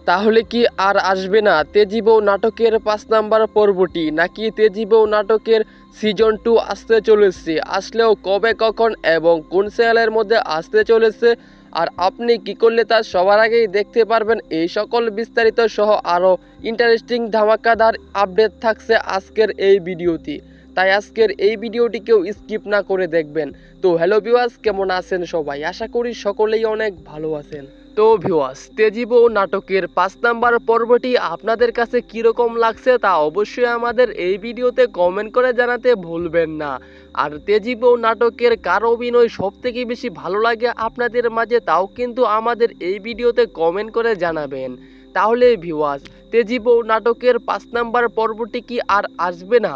তাহলে কি আর আসবে না তেজি বউ নাটকের ৫ নাম্বার পর্বটি, নাকি তেজি বউ নাটকের সিজন 2 আসতে চলেছে? আসলেও কবে, কখন এবং কোন চ্যানেলের মধ্যে আসতে চলেছে, আর আপনি কি করলে তা সবার আগেই দেখতে পারবেন, এই সকল বিস্তারিত সহ আরও ইন্টারেস্টিং ধামাকাদার আপডেট থাকছে আজকের এই ভিডিওতে। তাই আজকের এই ভিডিওটি কেউ স্কিপ না করে দেখবেন। তো হ্যালো ভিউয়ার্স, কেমন আছেন সবাই? আশা করি সকলেই অনেক ভালো আছেন। তো ভিউয়ার্স, তেজি বউ নাটকের ৫ নাম্বার পর্বটি আপনাদের কাছে কীরকম লাগছে তা অবশ্যই আমাদের এই ভিডিওতে কমেন্ট করে জানাতে ভুলবেন না। আর তেজি বউ নাটকের কার অভিনয় সবথেকে বেশি ভালো লাগে আপনাদের মাঝে, তাও কিন্তু আমাদের এই ভিডিওতে কমেন্ট করে জানাবেন। তাহলে ভিউয়ার্স, তেজি বউ নাটকের ৫ নাম্বার পর্বটি কি আর আসবে না?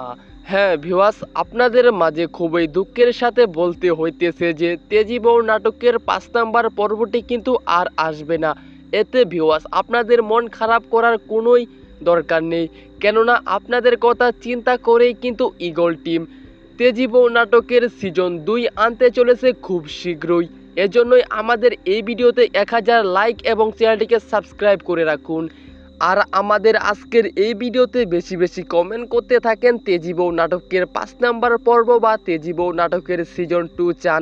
হ্যাঁ ভিউয়ার্স, আপনাদের মাঝে খুবই দুঃখের সাথে বলতে হইতেছে যে তেজি বউ নাটকের ৫ নাম্বার পর্বটি কিন্তু আর আসবে না। এতে ভিউয়ার্স, আপনাদের মন খারাপ করার কোনোই দরকার নেই, কেননা আপনাদের কথা চিন্তা করেই কিন্তু ঈগল টিম তেজি বউ নাটকের সিজন 2 আনতে চলেছে খুব শীঘ্রই। এজন্যই আমাদের এই ভিডিওতে ১০০০ লাইক এবং চ্যানেলটিকে সাবস্ক্রাইব করে রাখুন। আর আমাদের আজকের এই ভিডিওতে বেশি বেশি কমেন্ট করতে থাকেন তেজি বউ নাটকের ৫ নাম্বার পর্ব বা তেজি বউ নাটকের সিজন 2 চান,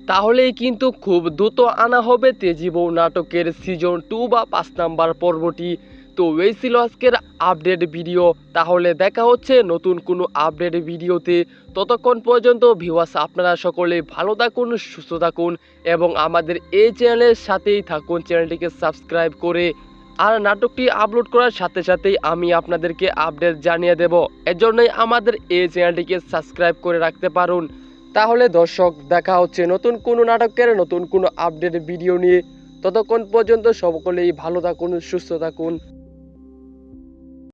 তাহলেই কিন্তু খুব দ্রুত আনা হবে তেজি বউ নাটকের সিজন 2 বা ৫ নাম্বার পর্বটি। তো এই ছিল আজকের আপডেট ভিডিও। তাহলে দেখা হচ্ছে নতুন কোনো আপডেট ভিডিওতে। ততক্ষণ পর্যন্ত ভিউয়ার্স, আপনারা সকলে ভালো থাকুন, সুস্থ থাকুন এবং আমাদের এই চ্যানেলের সাথেই থাকুন, চ্যানেলটিকে সাবস্ক্রাইব করে। আর নাটকটি আপলোড করার সাথে সাথেই আমি আপনাদেরকে আপডেট জানিয়ে দেব, এজন্যই আমাদের এই চ্যানেলটিকে সাবস্ক্রাইব করে রাখতে পারুন। তাহলে দর্শক, দেখা হচ্ছে নতুন কোনো নাটকের নতুন কোনো আপডেট ভিডিও নিয়ে। ততক্ষণ পর্যন্ত সকলেই ভালো থাকুন, সুস্থ থাকুন।